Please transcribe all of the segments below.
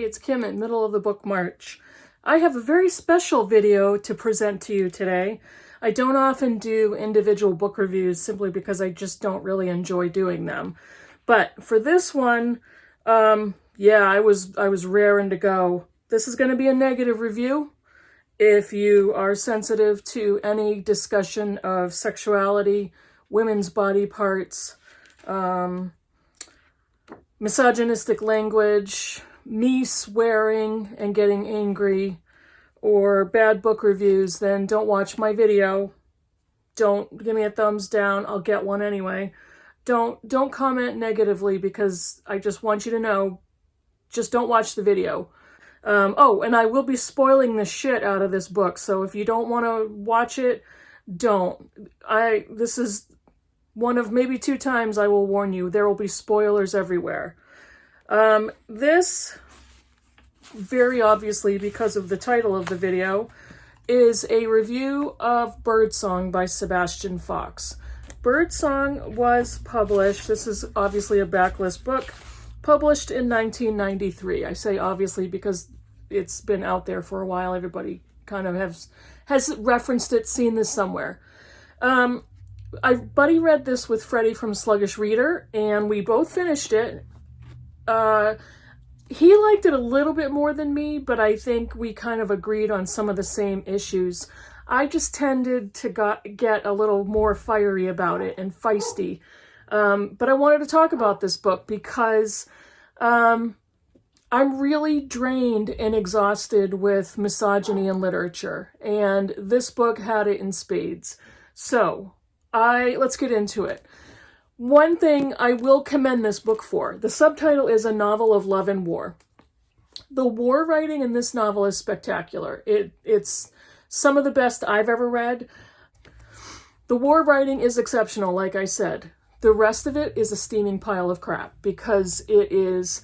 Hey, it's Kim at Middle of the Book March. I have a very special video to present to you today. I don't often do individual book reviews simply because I just don't really enjoy doing them. But for this one, yeah, I was raring to go. This is going to be a negative review. If you are sensitive to any discussion of sexuality, women's body parts, misogynistic language, me swearing and getting angry, or bad book reviews, then don't watch my video. Don't give me a thumbs down. I'll get one anyway. Don't comment negatively because I just want you to know, just don't watch the video. Oh, and I will be spoiling the shit out of this book, so if you don't want to watch it, don't. This is one of maybe 2 times I will warn you, there will be spoilers everywhere. This, very obviously because of the title of the video, is a review of Birdsong by Sebastian Faulks. Birdsong was published, this is obviously a backlist book, published in 1993. I say obviously because it's been out there for a while. Everybody kind of has referenced it, seen this somewhere. Buddy read this with Freddie from Sluggish Reader, and we both finished it. He liked it a little bit more than me, but I think we kind of agreed on some of the same issues. I just tended to get a little more fiery about it and feisty. But I wanted to talk about this book because I'm really drained and exhausted with misogyny in literature, and this book had it in spades. So, let's get into it. One thing I will commend this book for, the subtitle is A Novel of Love and War. The war writing in this novel is spectacular. It's some of the best I've ever read. The war writing is exceptional, like I said. The rest of it is a steaming pile of crap because it is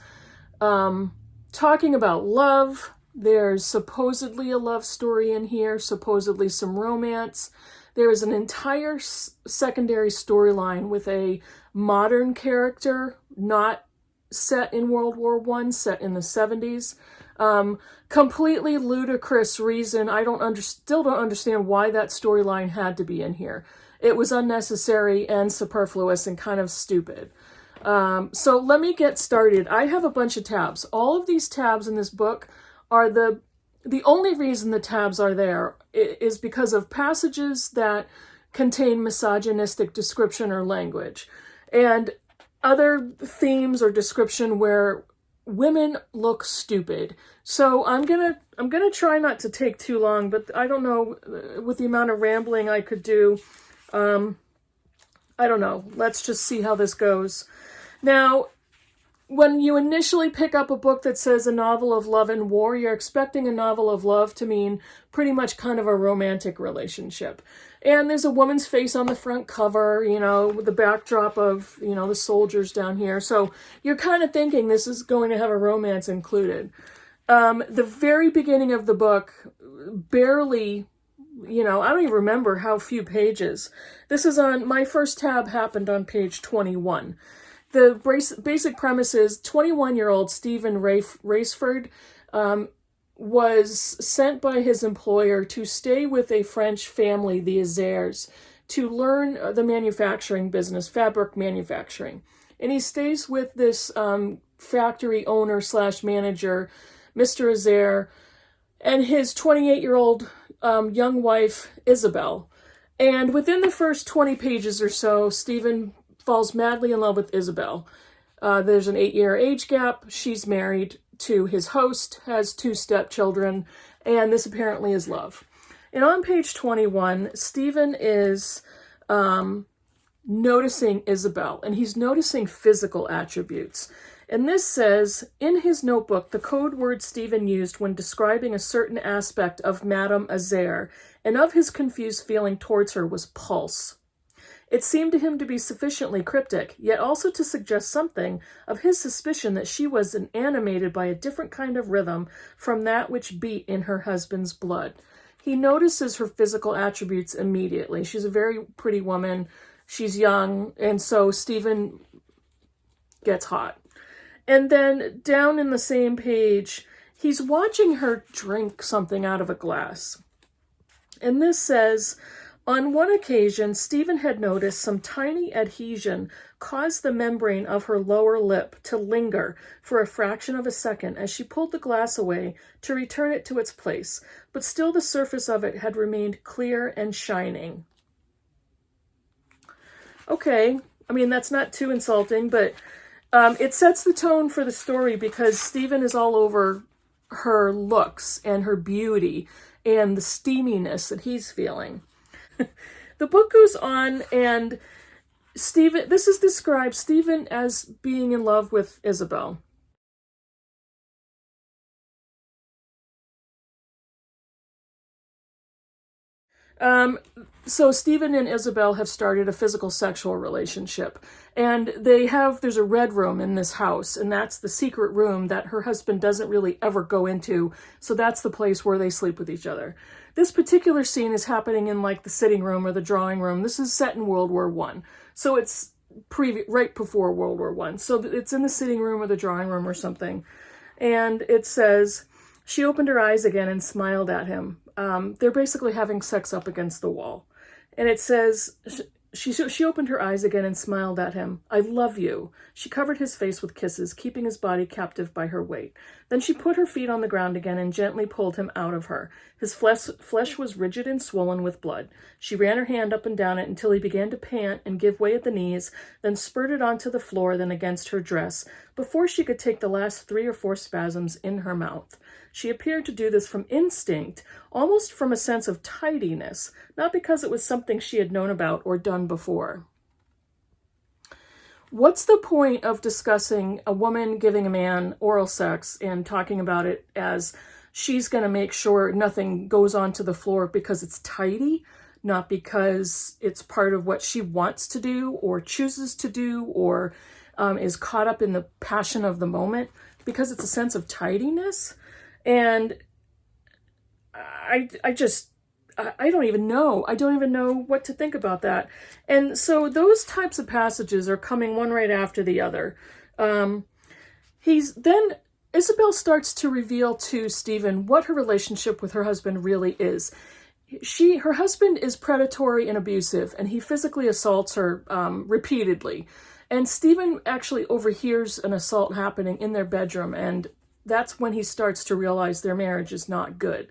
talking about love. There's supposedly a love story in here, supposedly some romance. There is an entire secondary storyline with a modern character, not set in World War I, set in the 70s. Completely ludicrous reason. I still don't understand why that storyline had to be in here. It was unnecessary and superfluous and kind of stupid. So let me get started. I have a bunch of tabs. All of these tabs in this book are the only reason the tabs are there is because of passages that contain misogynistic description or language, and other themes or description where women look stupid. So I'm gonna try not to take too long, but I don't know, with the amount of rambling I could do, I don't know. Let's just see how this goes. Now, when you initially pick up a book that says a novel of love and war, you're expecting a novel of love to mean pretty much kind of a romantic relationship. And there's a woman's face on the front cover, you know, with the backdrop of, you know, the soldiers down here. So you're kind of thinking this is going to have a romance included. The very beginning of the book, barely, you know, I don't even remember how few pages. This is on, my first tab happened on page 21. The basic premise is 21-year-old Stephen Raceford was sent by his employer to stay with a French family, the Azers, to learn the manufacturing business, fabric manufacturing. And he stays with this factory owner / manager, Mr. Azer, and his 28-year-old young wife, Isabel. And within the first 20 pages or so, Stephen falls madly in love with Isabel. There's an 8-year age gap. She's married to his host, has 2 stepchildren, and this apparently is love. And on page 21, Stephen is noticing Isabel, and he's noticing physical attributes. And this says, in his notebook, the code word Stephen used when describing a certain aspect of Madame Azer and of his confused feeling towards her was pulse. It seemed to him to be sufficiently cryptic, yet also to suggest something of his suspicion that she was animated by a different kind of rhythm from that which beat in her husband's blood. He notices her physical attributes immediately. She's a very pretty woman. She's young, and so Stephen gets hot. And then down in the same page, he's watching her drink something out of a glass. And this says, on one occasion, Stephen had noticed some tiny adhesion caused the membrane of her lower lip to linger for a fraction of a second as she pulled the glass away to return it to its place, but still the surface of it had remained clear and shining. Okay, I mean, that's not too insulting, but it sets the tone for the story because Stephen is all over her looks and her beauty and the steaminess that he's feeling. The book goes on, and this is described Stephen as being in love with Isabel. So Stephen and Isabel have started a physical sexual relationship, and there's a red room in this house, and that's the secret room that her husband doesn't really ever go into. So that's the place where they sleep with each other. This particular scene is happening in like the sitting room or the drawing room. This is set in World War I. So it's right before World War I. So it's in the sitting room or the drawing room or something. And it says, she opened her eyes again and smiled at him. They're basically having sex up against the wall. And it says, she opened her eyes again and smiled at him. I love you. She covered his face with kisses, keeping his body captive by her weight. Then she put her feet on the ground again and gently pulled him out of her. His flesh was rigid and swollen with blood. She ran her hand up and down it until he began to pant and give way at the knees, then spurted onto the floor, then against her dress, before she could take the last 3 or 4 spasms in her mouth. She appeared to do this from instinct, almost from a sense of tidiness, not because it was something she had known about or done before. What's the point of discussing a woman giving a man oral sex and talking about it as she's going to make sure nothing goes onto the floor because it's tidy, not because it's part of what she wants to do or chooses to do or is caught up in the passion of the moment, because it's a sense of tidiness? And I don't even know. I don't even know what to think about that. And so those types of passages are coming one right after the other. Then Isabel starts to reveal to Stephen what her relationship with her husband really is. Her husband is predatory and abusive, and he physically assaults her repeatedly. And Stephen actually overhears an assault happening in their bedroom, and that's when he starts to realize their marriage is not good.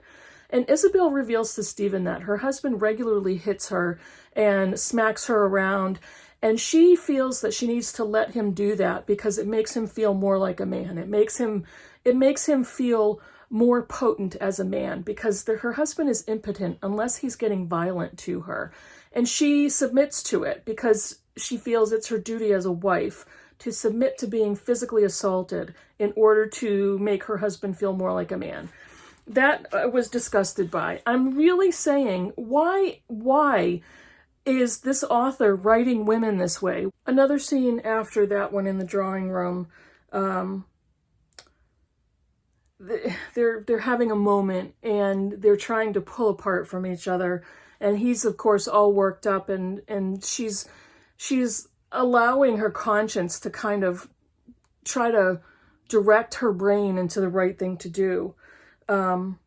And Isabel reveals to Stephen that her husband regularly hits her and smacks her around, and she feels that she needs to let him do that because it makes him feel more like a man. It makes him feel more potent as a man, because her husband is impotent unless he's getting violent to her. And she submits to it because she feels it's her duty as a wife to submit to being physically assaulted in order to make her husband feel more like a man. That I was disgusted by. I'm really saying, why is this author writing women this way? Another scene after that one in the drawing room, they're having a moment and they're trying to pull apart from each other, and he's of course all worked up, and she's allowing her conscience to kind of try to direct her brain into the right thing to do. And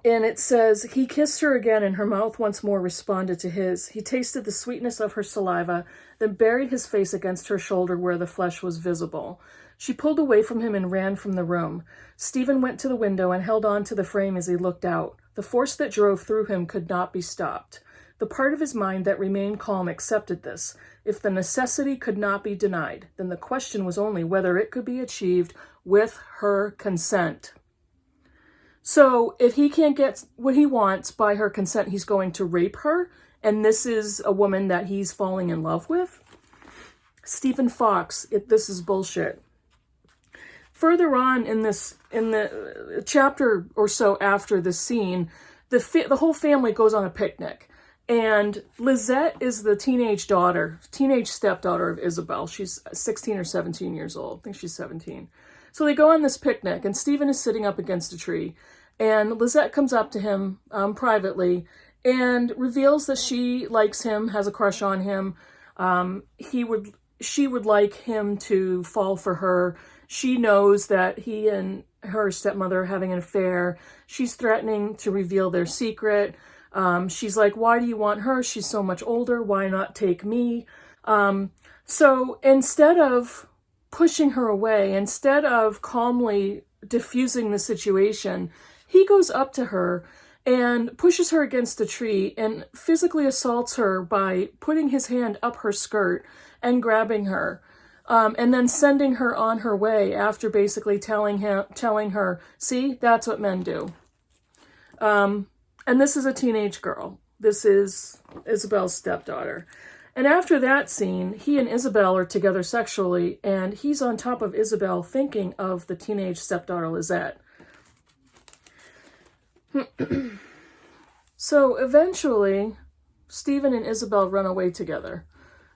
it says, he kissed her again and her mouth once more responded to his. He tasted the sweetness of her saliva, then buried his face against her shoulder where the flesh was visible. She pulled away from him and ran from the room. Stephen went to the window and held on to the frame as he looked out. The force that drove through him could not be stopped. The part of his mind that remained calm accepted this. If the necessity could not be denied, then the question was only whether it could be achieved with her consent. So if he can't get what he wants by her consent, he's going to rape her, and this is a woman that he's falling in love with? Stephen Fox, this is bullshit. Further on in the chapter or so after the scene, the whole family goes on a picnic. And Lizette is the teenage stepdaughter of Isabel. She's 16 or 17 years old. I think she's 17. So they go on this picnic, and Stephen is sitting up against a tree. And Lizette comes up to him privately and reveals that she likes him, has a crush on him. She would like him to fall for her. She knows that he and her stepmother are having an affair. She's threatening to reveal their secret. She's like, why do you want her? She's so much older. Why not take me? So instead of pushing her away, instead of calmly diffusing the situation, he goes up to her and pushes her against a tree and physically assaults her by putting his hand up her skirt and grabbing her, and then sending her on her way after basically telling her, see, that's what men do. And this is a teenage girl. This is Isabel's stepdaughter. And after that scene, he and Isabel are together sexually, and he's on top of Isabel thinking of the teenage stepdaughter, Lizette. So eventually, Stephen and Isabel run away together.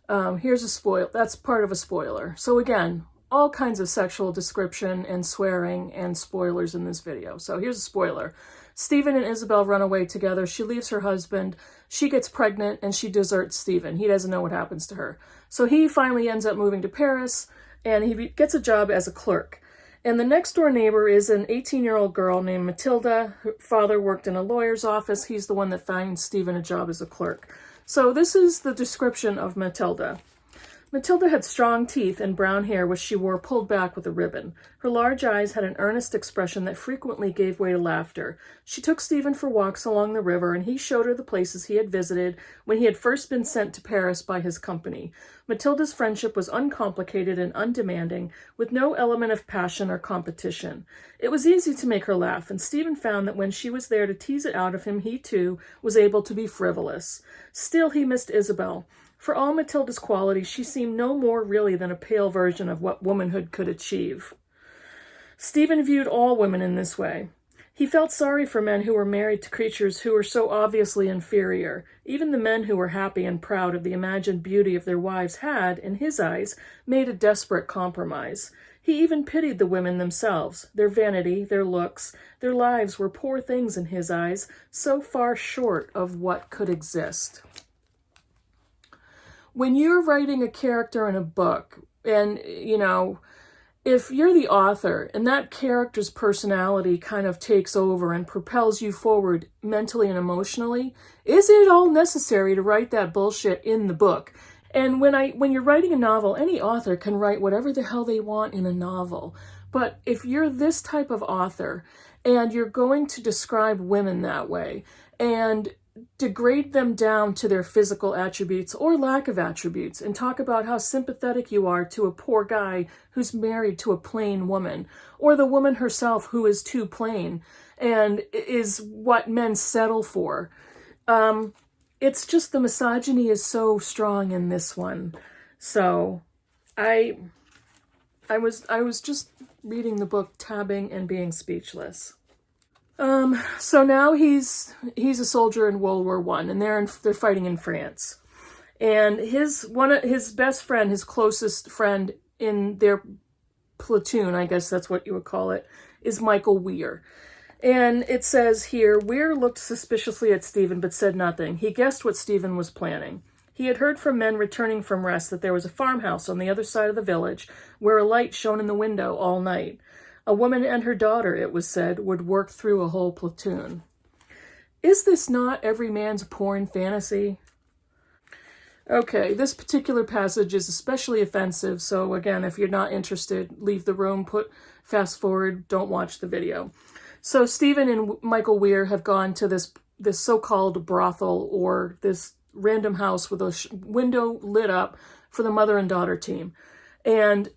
Here's a spoil. That's part of a spoiler. So again, all kinds of sexual description and swearing and spoilers in this video. So here's a spoiler. Stephen and Isabel run away together. She leaves her husband. She gets pregnant and she deserts Stephen. He doesn't know what happens to her. So he finally ends up moving to Paris and he gets a job as a clerk. And the next door neighbor is an 18-year-old girl named Matilda. Her father worked in a lawyer's office. He's the one that finds Stephen a job as a clerk. So this is the description of Matilda. Matilda had strong teeth and brown hair, which she wore pulled back with a ribbon. Her large eyes had an earnest expression that frequently gave way to laughter. She took Stephen for walks along the river, and he showed her the places he had visited when he had first been sent to Paris by his company. Matilda's friendship was uncomplicated and undemanding, with no element of passion or competition. It was easy to make her laugh, and Stephen found that when she was there to tease it out of him, he, too, was able to be frivolous. Still, he missed Isabel. For all Matilda's qualities, she seemed no more really than a pale version of what womanhood could achieve. Stephen viewed all women in this way. He felt sorry for men who were married to creatures who were so obviously inferior. Even the men who were happy and proud of the imagined beauty of their wives had, in his eyes, made a desperate compromise. He even pitied the women themselves. Their vanity, their looks, their lives were poor things in his eyes, so far short of what could exist. When you're writing a character in a book, and, if you're the author and that character's personality kind of takes over and propels you forward mentally and emotionally, is it all necessary to write that bullshit in the book? And when you're writing a novel, any author can write whatever the hell they want in a novel. But if you're this type of author and you're going to describe women that way and degrade them down to their physical attributes or lack of attributes and talk about how sympathetic you are to a poor guy who's married to a plain woman, or the woman herself who is too plain and is what men settle for. It's just the misogyny is so strong in this one. So I was just reading the book, tabbing and being speechless. So now he's a soldier in World War I, and they're fighting in France. And his best friend, his closest friend in their platoon, I guess that's what you would call it, is Michael Weir. And it says here, Weir looked suspiciously at Stephen but said nothing. He guessed what Stephen was planning. He had heard from men returning from rest that there was a farmhouse on the other side of the village where a light shone in the window all night. A woman and her daughter, it was said, would work through a whole platoon. Is this not every man's porn fantasy? Okay, this particular passage is especially offensive, so again, if you're not interested, leave the room, fast forward, don't watch the video. So Stephen and Michael Weir have gone to this so-called brothel, or this random house with a window lit up for the mother and daughter team. And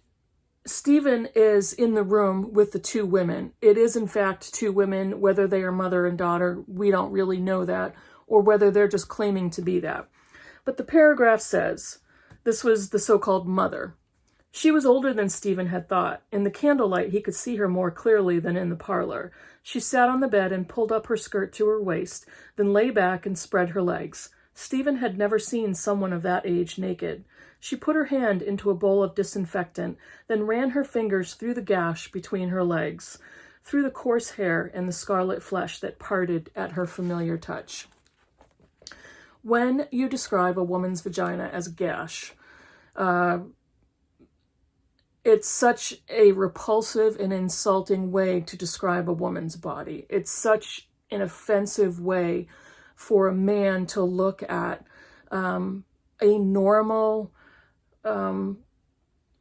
Stephen is in the room with the two women. It is, in fact, two women. Whether they are mother and daughter, we don't really know that, or whether they're just claiming to be that. But the paragraph says, this was the so-called mother. She was older than Stephen had thought. In the candlelight, he could see her more clearly than in the parlor. She sat on the bed and pulled up her skirt to her waist, then lay back and spread her legs. Stephen had never seen someone of that age naked. She put her hand into a bowl of disinfectant, then ran her fingers through the gash between her legs, through the coarse hair and the scarlet flesh that parted at her familiar touch. When you describe a woman's vagina as a gash, it's such a repulsive and insulting way to describe a woman's body. It's such an offensive way for a man to look at a normal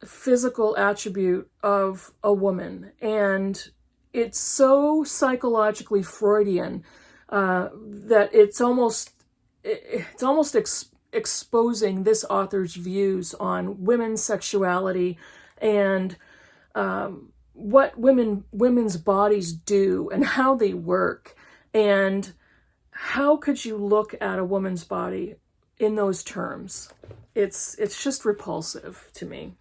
physical attribute of a woman. And it's so psychologically Freudian that it's almost exposing this author's views on women's sexuality and what women's bodies do and how they work. And how could you look at a woman's body in those terms? It's just repulsive to me.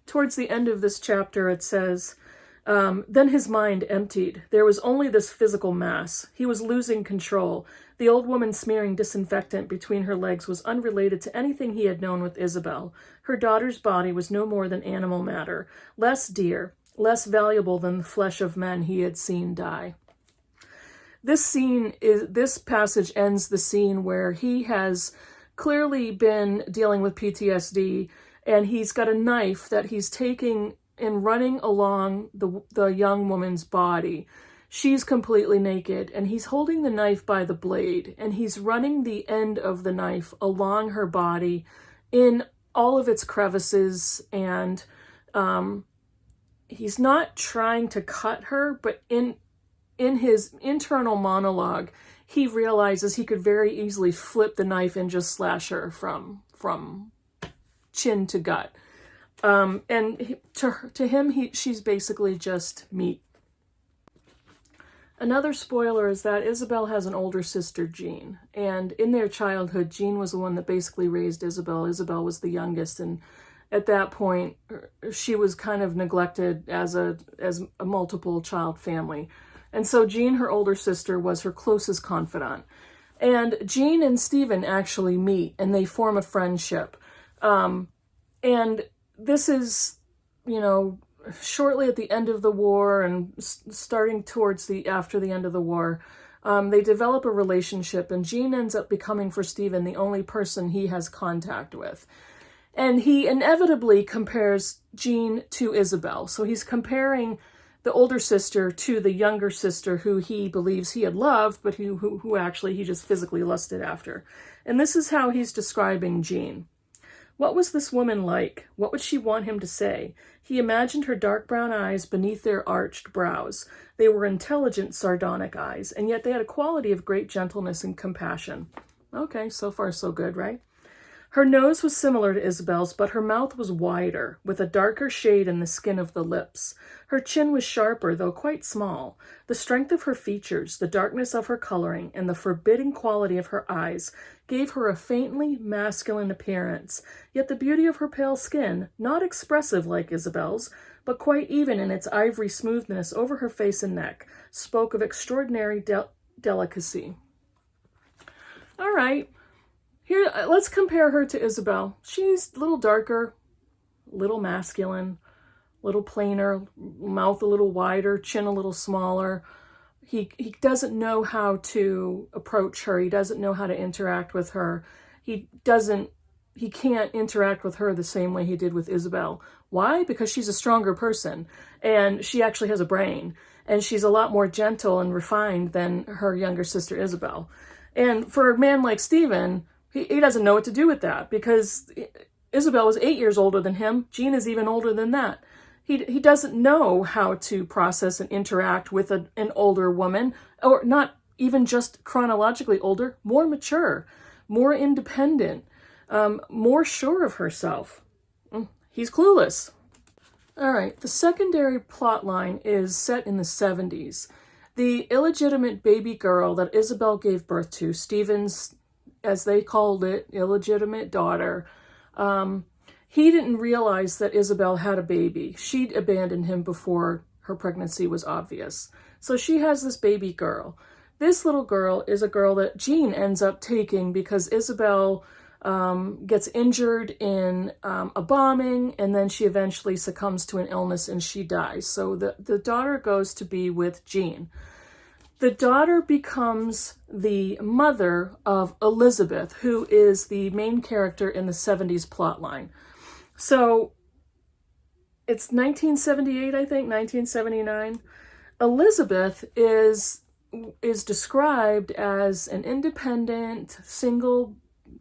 Towards the end of this chapter, it says, then his mind emptied. There was only this physical mass. He was losing control. The old woman smearing disinfectant between her legs was unrelated to anything he had known with Isabel. Her daughter's body was no more than animal matter, less dear, less valuable than the flesh of men he had seen die. This passage ends the scene where he has clearly been dealing with PTSD, and he's got a knife that he's taking and running along the young woman's body. She's completely naked, and he's holding the knife by the blade, and he's running the end of the knife along her body in all of its crevices, and he's not trying to cut her, but in his internal monologue, he realizes he could very easily flip the knife and just slash her from chin to gut. And to him, she's basically just meat. Another spoiler is that Isabel has an older sister, Jean. And in their childhood, Jean was the one that basically raised Isabel. Isabel was the youngest, and at that point, she was kind of neglected as a multiple child family. And so Jean, her older sister, was her closest confidant. And Jean and Stephen actually meet, and they form a friendship. And this is, shortly at the end of the war and starting towards after the end of the war, they develop a relationship, and Jean ends up becoming for Stephen the only person he has contact with. And he inevitably compares Jean to Isabel. So he's comparing the older sister to the younger sister who he believes he had loved, but who actually he just physically lusted after. And this is how he's describing Jean. What was this woman like? What would she want him to say? He imagined her dark brown eyes beneath their arched brows. They were intelligent, sardonic eyes, and yet they had a quality of great gentleness and compassion. Okay, so far so good, right? Her nose was similar to Isabel's, but her mouth was wider, with a darker shade in the skin of the lips. Her chin was sharper, though quite small. The strength of her features, the darkness of her coloring, and the forbidding quality of her eyes gave her a faintly masculine appearance, yet the beauty of her pale skin, not expressive like Isabel's, but quite even in its ivory smoothness over her face and neck, spoke of extraordinary delicacy. All right. Here, let's compare her to Isabel. She's a little darker, a little masculine, a little plainer, mouth a little wider, chin a little smaller. He doesn't know how to approach her. He doesn't know how to interact with her. He can't interact with her the same way he did with Isabel. Why? Because she's a stronger person, and she actually has a brain, and she's a lot more gentle and refined than her younger sister Isabel. And for a man like Stephen, he doesn't know what to do with that, because Isabel was 8 years older than him. Jean is even older than that. He doesn't know how to process and interact with an older woman, or not even just chronologically older, more mature, more independent, more sure of herself. He's clueless. All right, the secondary plot line is set in the 70s. The illegitimate baby girl that Isabel gave birth to, Stephen's, as they called it, illegitimate daughter, he didn't realize that Isabel had a baby. She'd abandoned him before her pregnancy was obvious. So she has this baby girl. This little girl is a girl that Jean ends up taking because Isabel gets injured in a bombing, and then she eventually succumbs to an illness and she dies. So the daughter goes to be with Jean. The daughter becomes the mother of Elizabeth, who is the main character in the 70s plotline. So it's 1978, I think, 1979. Elizabeth is described as an independent, single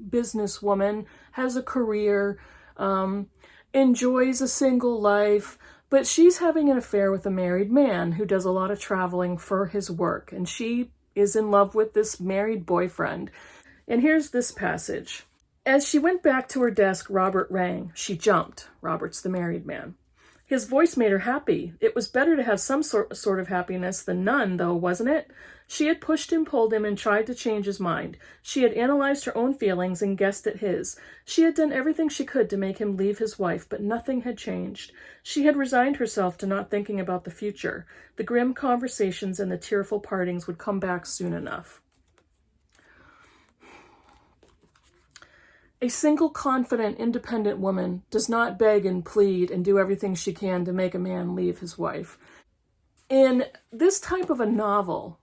businesswoman, has a career, enjoys a single life, but she's having an affair with a married man who does a lot of traveling for his work, and she is in love with this married boyfriend. And here's this passage. As she went back to her desk, Robert rang. She jumped. Robert's the married man. His voice made her happy. It was better to have some sort of happiness than none, though, wasn't it? She had pushed him, pulled him, and tried to change his mind. She had analyzed her own feelings and guessed at his. She had done everything she could to make him leave his wife, but nothing had changed. She had resigned herself to not thinking about the future. The grim conversations and the tearful partings would come back soon enough. A single, confident, independent woman does not beg and plead and do everything she can to make a man leave his wife. In this type of a novel,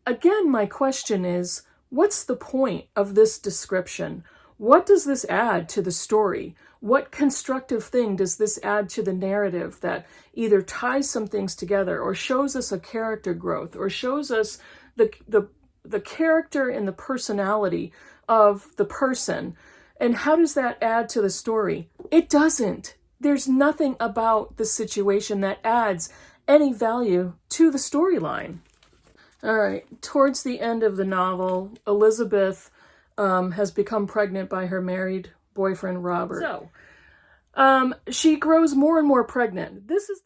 again, my question is, what's the point of this description? What does this add to the story? What constructive thing does this add to the narrative that either ties some things together or shows us a character growth or shows us the character and the personality of the person? And how does that add to the story? It doesn't. There's nothing about the situation that adds any value to the storyline. All right, towards the end of the novel, Elizabeth has become pregnant by her married boyfriend, Robert. So, she grows more and more pregnant. This is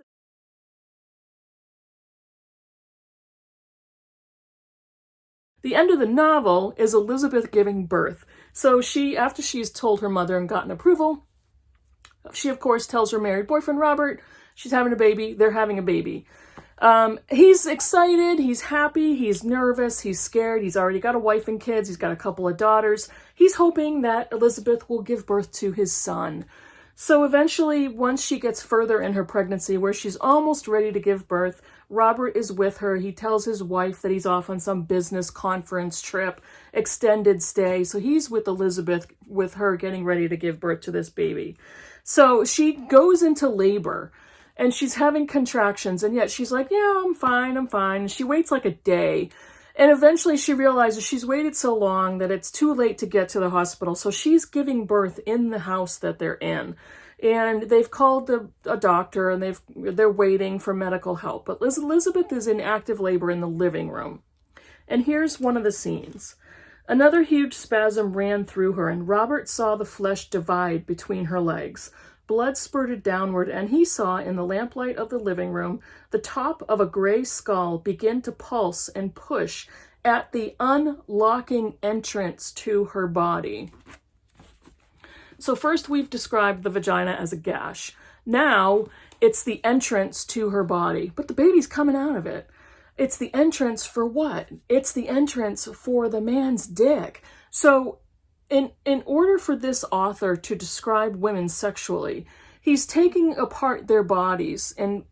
the end of the novel is Elizabeth giving birth. So after she's told her mother and gotten approval, she of course tells her married boyfriend, Robert, she's having a baby, they're having a baby. He's excited, he's happy, he's nervous, he's scared, he's already got a wife and kids, he's got a couple of daughters. He's hoping that Elizabeth will give birth to his son. So eventually, once she gets further in her pregnancy, where she's almost ready to give birth, Robert is with her. He tells his wife that he's off on some business conference trip, extended stay. So he's with Elizabeth, with her getting ready to give birth to this baby. So she goes into labor and she's having contractions, and yet she's like, yeah, I'm fine. And she waits like a day. And eventually she realizes she's waited so long that it's too late to get to the hospital. So she's giving birth in the house that they're in. And they've called a doctor and they're waiting for medical help. But Elizabeth is in active labor in the living room. And here's one of the scenes. Another huge spasm ran through her, and Robert saw the flesh divide between her legs. Blood spurted downward, and he saw in the lamplight of the living room the top of a gray skull begin to pulse and push at the unlocking entrance to her body. So first we've described the vagina as a gash. Now it's the entrance to her body, but the baby's coming out of it. It's the entrance for what? It's the entrance for the man's dick. So in order for this author to describe women sexually, he's taking apart their bodies and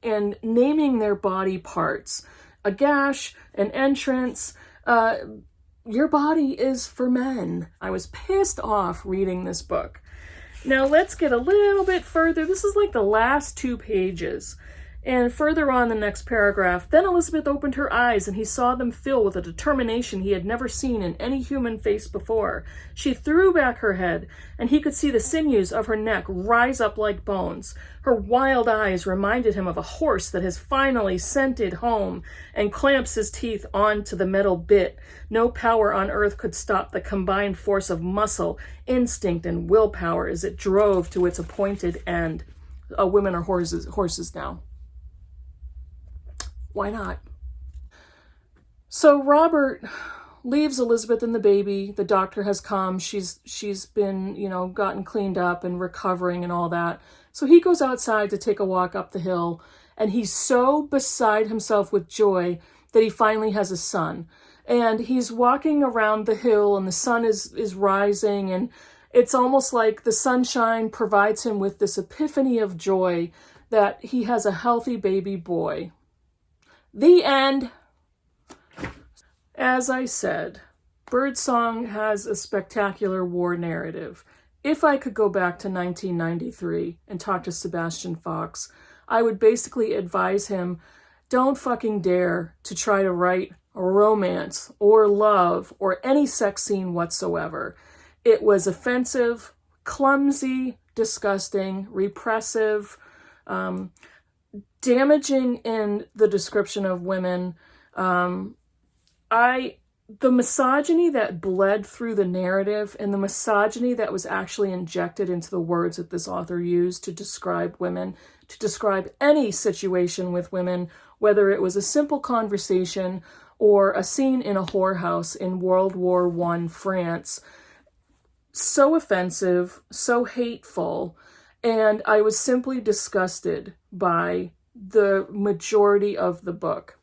naming their body parts. A gash, an entrance, your body is for men. I was pissed off reading this book. Now let's get a little bit further. This is like the last 2 pages. And further on the next paragraph, then Elizabeth opened her eyes and he saw them fill with a determination he had never seen in any human face before. She threw back her head and he could see the sinews of her neck rise up like bones. Her wild eyes reminded him of a horse that has finally scented home and clamps his teeth onto the metal bit. No power on earth could stop the combined force of muscle, instinct, and willpower as it drove to its appointed end. Women are horses now. Why not? So Robert leaves Elizabeth and the baby. The doctor has come. She's been, gotten cleaned up and recovering and all that. So he goes outside to take a walk up the hill, and he's so beside himself with joy that he finally has a son. And he's walking around the hill and the sun is rising, and it's almost like the sunshine provides him with this epiphany of joy that he has a healthy baby boy. The end. As I said, Birdsong has a spectacular war narrative. if I could go back to 1993 and talk to Sebastian Fox, I would basically advise him, don't fucking dare to try to write a romance or love or any sex scene whatsoever. It was offensive, clumsy, disgusting, repressive, damaging in the description of women. The misogyny that bled through the narrative and the misogyny that was actually injected into the words that this author used to describe women, to describe any situation with women, whether it was a simple conversation or a scene in a whorehouse in World War I France, so offensive, so hateful, and I was simply disgusted by the majority of the book.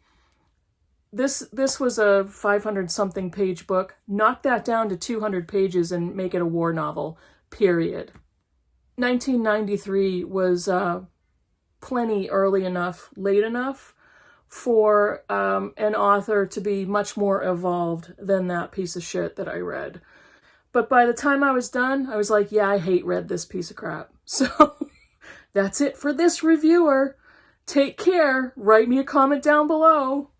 This was a 500-something page book. Knock that down to 200 pages and make it a war novel, period. 1993 was plenty early enough, late enough for an author to be much more evolved than that piece of shit that I read. But by the time I was done, I was like, yeah, I read this piece of crap. So that's it for this reviewer. Take care. Write me a comment down below.